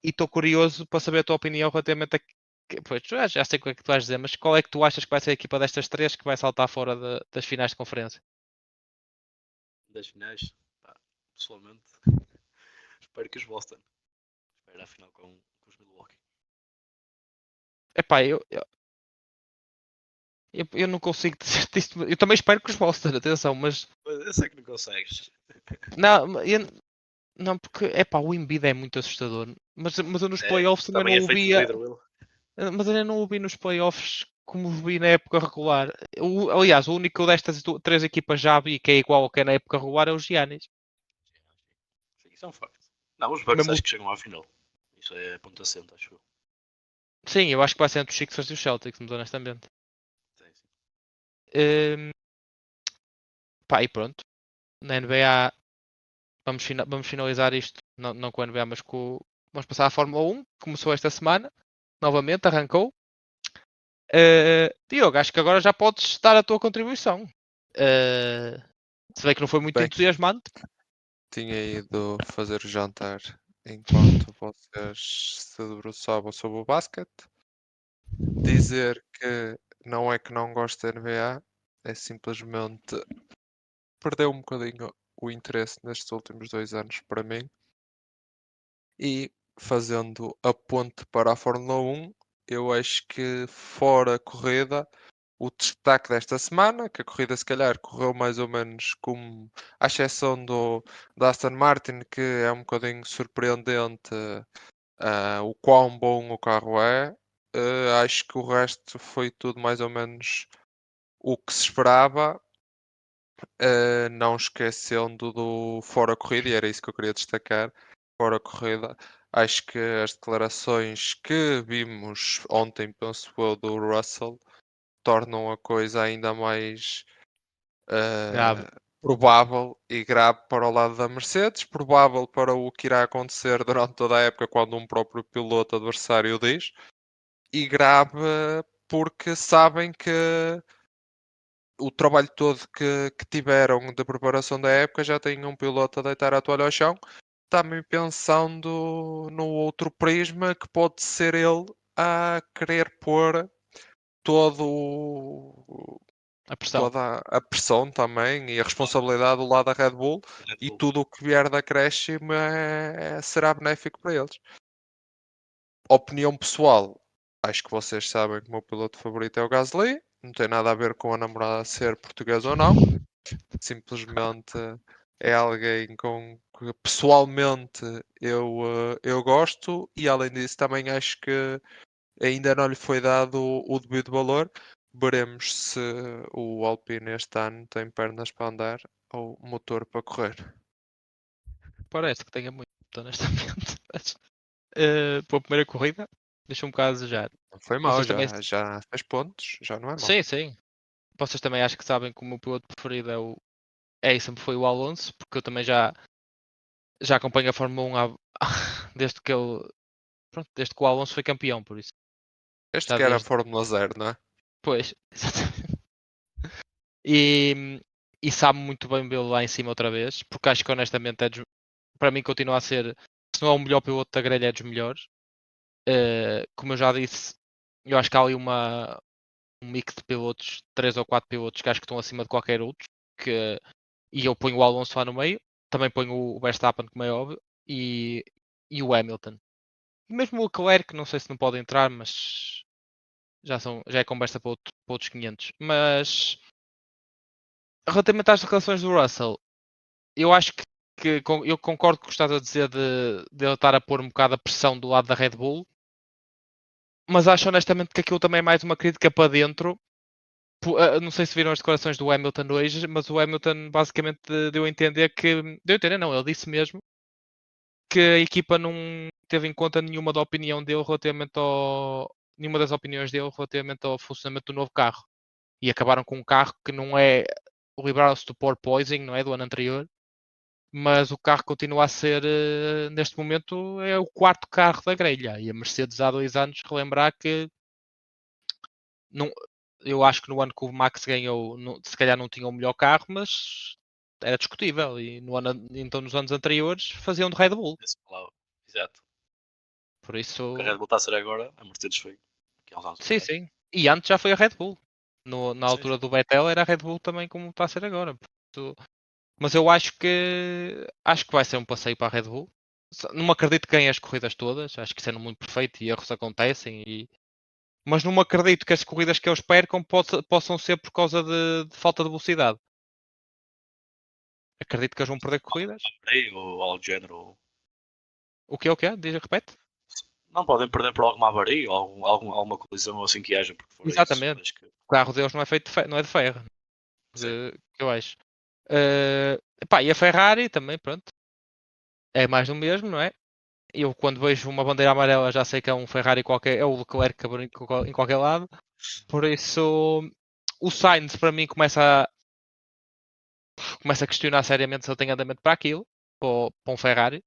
E estou curioso para saber a tua opinião relativamente a. Pois, já sei o que é que tu vais dizer, mas qual é que tu achas que vai ser a equipa destas três que vai saltar fora das finais de conferência? Das finais, pá, pessoalmente, espero que os Boston. Espero a final com os Milwaukee. Epá, eu não consigo dizer isto. Eu também espero que os Boston, atenção, mas. Eu sei que não consegues. Não, não porque, epá, o Embiid é muito assustador. Mas eu nos É, playoffs também também não é o feito de via. vidro ele. Mas eu ainda não o vi nos playoffs como o vi na época regular. Aliás, o único destas três equipas já vi que é igual ao que é na época regular é o Giannis. Sim, isso é um facto. Não, os Bucks Mesmo, acho que chegam à final. Isso é ponto assente, acho eu. sim, eu acho que vai ser entre os Sixers e os Celtics, muito honestamente. Sim, sim. Hum, Pá, e pronto. Na NBA, vamos finalizar isto, não com a NBA, mas vamos passar à Fórmula 1. Começou esta semana, novamente, arrancou. Diogo, acho que agora já podes dar a tua contribuição. Se bem que não foi muito Bem, entusiasmante. tinha ido fazer o jantar enquanto vocês se debruçavam sobre o basquete. Dizer que não gosto da NBA, é simplesmente perdeu um bocadinho o interesse nestes últimos 2 anos para mim. E fazendo a ponte para a Fórmula 1, eu acho que fora a corrida, o destaque desta semana, que a corrida se calhar correu mais ou menos como, à exceção da Aston Martin, que é um bocadinho surpreendente o quão bom o carro é. Acho que o resto foi tudo mais ou menos o que se esperava. Não esquecendo do fora corrida, e era isso que eu queria destacar. Fora corrida, acho que as declarações que vimos ontem, penso eu, do Russell, tornam a coisa ainda mais Grave. provável e grave para o lado da Mercedes, provável para o que irá acontecer durante toda a época quando um próprio piloto adversário diz, e grave porque sabem que o trabalho todo que tiveram de preparação da época já tem um piloto a deitar a toalha ao chão. Também pensando no outro prisma que pode ser ele a querer pôr todo A pressão. toda a pressão também e a responsabilidade do lado da Red Bull Red e Bull. tudo o que vier de acréscimo será benéfico para eles. Opinião pessoal, acho que vocês sabem que o meu piloto favorito é o Gasly, não tem nada a ver com a namorada ser portuguesa ou não, simplesmente é alguém com que pessoalmente eu gosto e além disso também acho que ainda não lhe foi dado o devido valor. Veremos se o Alpine este ano tem pernas para andar ou motor para correr. Parece que tenha muito, honestamente. Mas, para a primeira corrida, deixa um bocado a desejar. Não foi mal, Vocês também. já fez pontos, já não é mal. Sim, sim. Vocês também acho que sabem que o meu piloto preferido é e sempre foi o Alonso, porque eu também já acompanho a Fórmula 1 desde que desde que o Alonso foi campeão, por isso. Este Já que era a desde. Fórmula 0, não é? Pois, exatamente. E sabe muito bem vê-lo lá em cima outra vez, porque acho que honestamente para mim continua a ser, se não é o melhor piloto da grelha, é dos melhores. Como eu já disse, eu acho que há ali um mix de pilotos, 3 ou 4 pilotos que acho que estão acima de qualquer outro. E eu ponho o Alonso lá no meio, também ponho o Verstappen, como é óbvio, e o Hamilton. E mesmo o Leclerc, não sei se não pode entrar, mas já é conversa para outros 500. Mas relativamente às declarações do Russell, eu acho que eu concordo com o que estás a dizer de ele estar a pôr um bocado a pressão do lado da Red Bull, mas acho honestamente que aquilo também é mais uma crítica para dentro. Não sei se viram as declarações do Hamilton hoje, mas o Hamilton basicamente deu a entender que. Deu a entender, não, ele disse mesmo que a equipa não teve em conta nenhuma da opinião dele relativamente ao. Nenhuma das opiniões dele relativamente ao funcionamento do novo carro. E acabaram com um carro que não é. Livraram-se do porpoising, não é? Do ano anterior. Mas o carro continua a ser, neste momento, é o quarto carro da grelha. E a Mercedes há 2 anos, relembrar que não, eu acho que no ano que o Max ganhou, se calhar não tinha o melhor carro, mas era discutível. E então nos anos anteriores faziam de Red Bull. Esse falava. Exato. Por O que a Red isso, Bull está a ser agora, a Mercedes foi. Que há uns anos sim, atrás. sim. E antes já foi a Red Bull. Na Sim, altura sim. do Vettel era a Red Bull também como está a ser agora. Mas eu acho que vai ser um passeio para a Red Bull. Não me acredito que ganhe as corridas todas. Acho que isso é muito perfeito e erros acontecem. Mas não me acredito que as corridas que eles percam possam ser por causa de falta de velocidade. Acredito que eles vão perder corridas. Aí, ou algo do género. O que é o que é? Diz, repete. Não podem perder por alguma avaria ou alguma colisão ou assim que haja, porque fora isso, Exatamente. acho que O carro deles não é feito não é de ferro. sim. Que eu acho. Epá, e a Ferrari também, pronto. É mais do mesmo, não é? Eu quando vejo uma bandeira amarela já sei que é um Ferrari qualquer, é o Leclerc em qualquer lado. Por isso o Sainz para mim começa a questionar seriamente se ele tem andamento para aquilo, para um Ferrari,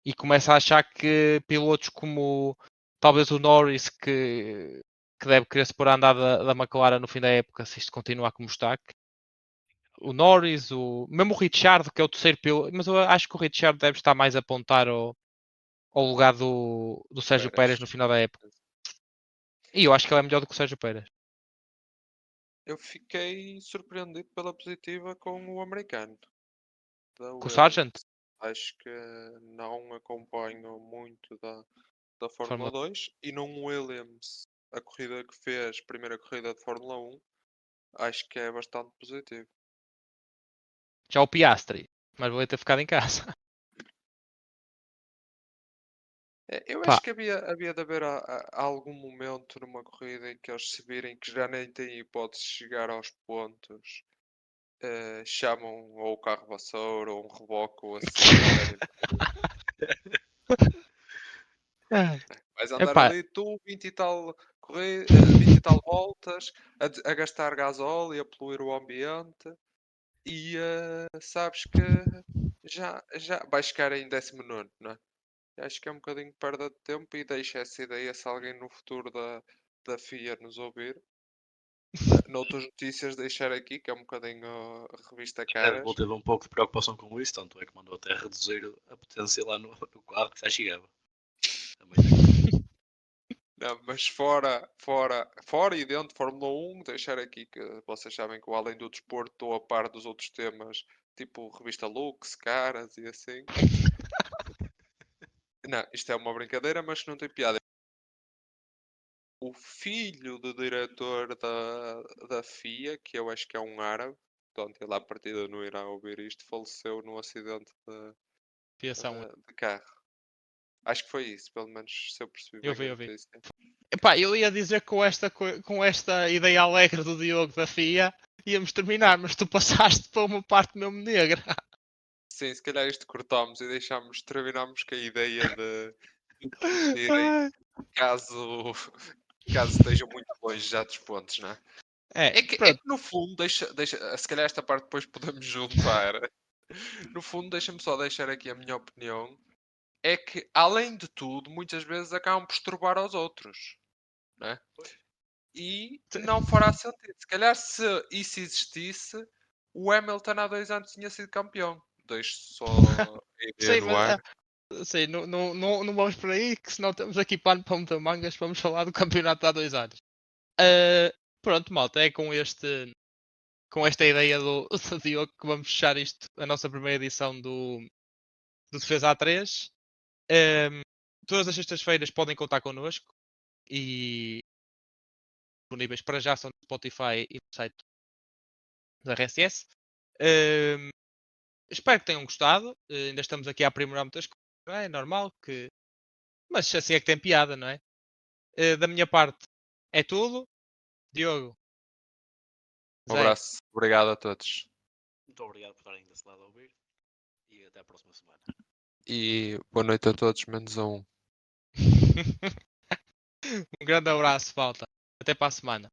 e começa a achar que pilotos como talvez o Norris que deve querer se pôr a andar da McLaren no fim da época, se isto continuar como está. O Norris, mesmo o Ricciardo, que é o terceiro piloto, mas eu acho que o Ricciardo deve estar mais a apontar ao lugar do Sérgio Pérez no Pérez. final da época. E eu acho que ele é melhor do que o Sérgio Pérez. Eu fiquei surpreendido pela positiva com o americano, da Com o Sargent, Williams. Acho que não acompanho muito da Fórmula Fórmula 2 e num Williams, a corrida que fez, primeira corrida de Fórmula 1, acho que é bastante positivo. já o Piastri, mas vou ter ficado em casa. Eu Pá, acho que havia de haver algum momento numa corrida em que eles se virem que já nem têm hipótese de chegar aos pontos, chamam ou o carro vassoura ou um reboque ou assim, pedem vais andar epá, ali tu 20 e tal, 20 e tal voltas a gastar gasóleo e a poluir o ambiente e sabes que já vais ficar em 19º, não é? Acho que é um bocadinho de perda de tempo e deixa essa ideia se alguém no futuro da FIA nos ouvir. Noutras notícias deixar aqui, que é um bocadinho a revista A Red Bull Caras. teve um pouco de preocupação com isso, tanto é que mandou até reduzir a potência lá no carro que já chegava. Também tem. Não, mas fora e dentro de Fórmula 1, deixar aqui que vocês sabem que eu, além do desporto, estou a par dos outros temas, tipo revista Lux, caras e assim. Não, isto é uma brincadeira, mas que não tem piada. O filho do diretor da FIA, que eu acho que é um árabe, portanto ele à partida não irá ouvir isto, faleceu num acidente Fiação. de carro. Acho que foi isso, pelo menos se eu percebi Eu bem vi, a eu vi. notícia. Epá, eu ia dizer que com esta ideia alegre do Diogo da FIA íamos terminar, mas tu passaste para uma parte mesmo negra. Sim, se calhar isto cortámos e terminámos com a ideia de desistirem Ai. caso, caso estejam muito longe já dos pontos, não é? É que Pronto. no fundo, se calhar esta parte depois podemos juntar. No fundo, deixa-me só deixar aqui a minha opinião. É que, além de tudo, muitas vezes acabam por estorbar aos outros. Não é? E não fará sentido. Se calhar, se isso existisse, o Hamilton há 2 anos tinha sido campeão. Deixo só a ideia Sei, no mas ar. sei, não vamos por aí, que senão temos aqui pano para meter mangas, vamos falar do campeonato há 2 anos. Pronto, malta, é com esta ideia do Diogo que vamos fechar isto, a nossa primeira edição do Defesa A3. Todas as sextas-feiras podem contar connosco e disponíveis para já são no Spotify e no site da RSS. Espero que tenham gostado. Ainda estamos aqui a aprimorar muitas coisas, não é? É normal que. Mas assim é que tem piada, não é? Da minha parte é tudo. Diogo, Um Zé. abraço. Obrigado a todos. Muito obrigado por estarem desse lado a ouvir. E até a próxima semana. E boa noite a todos, menos a um. Um grande abraço, falta. Até para a semana.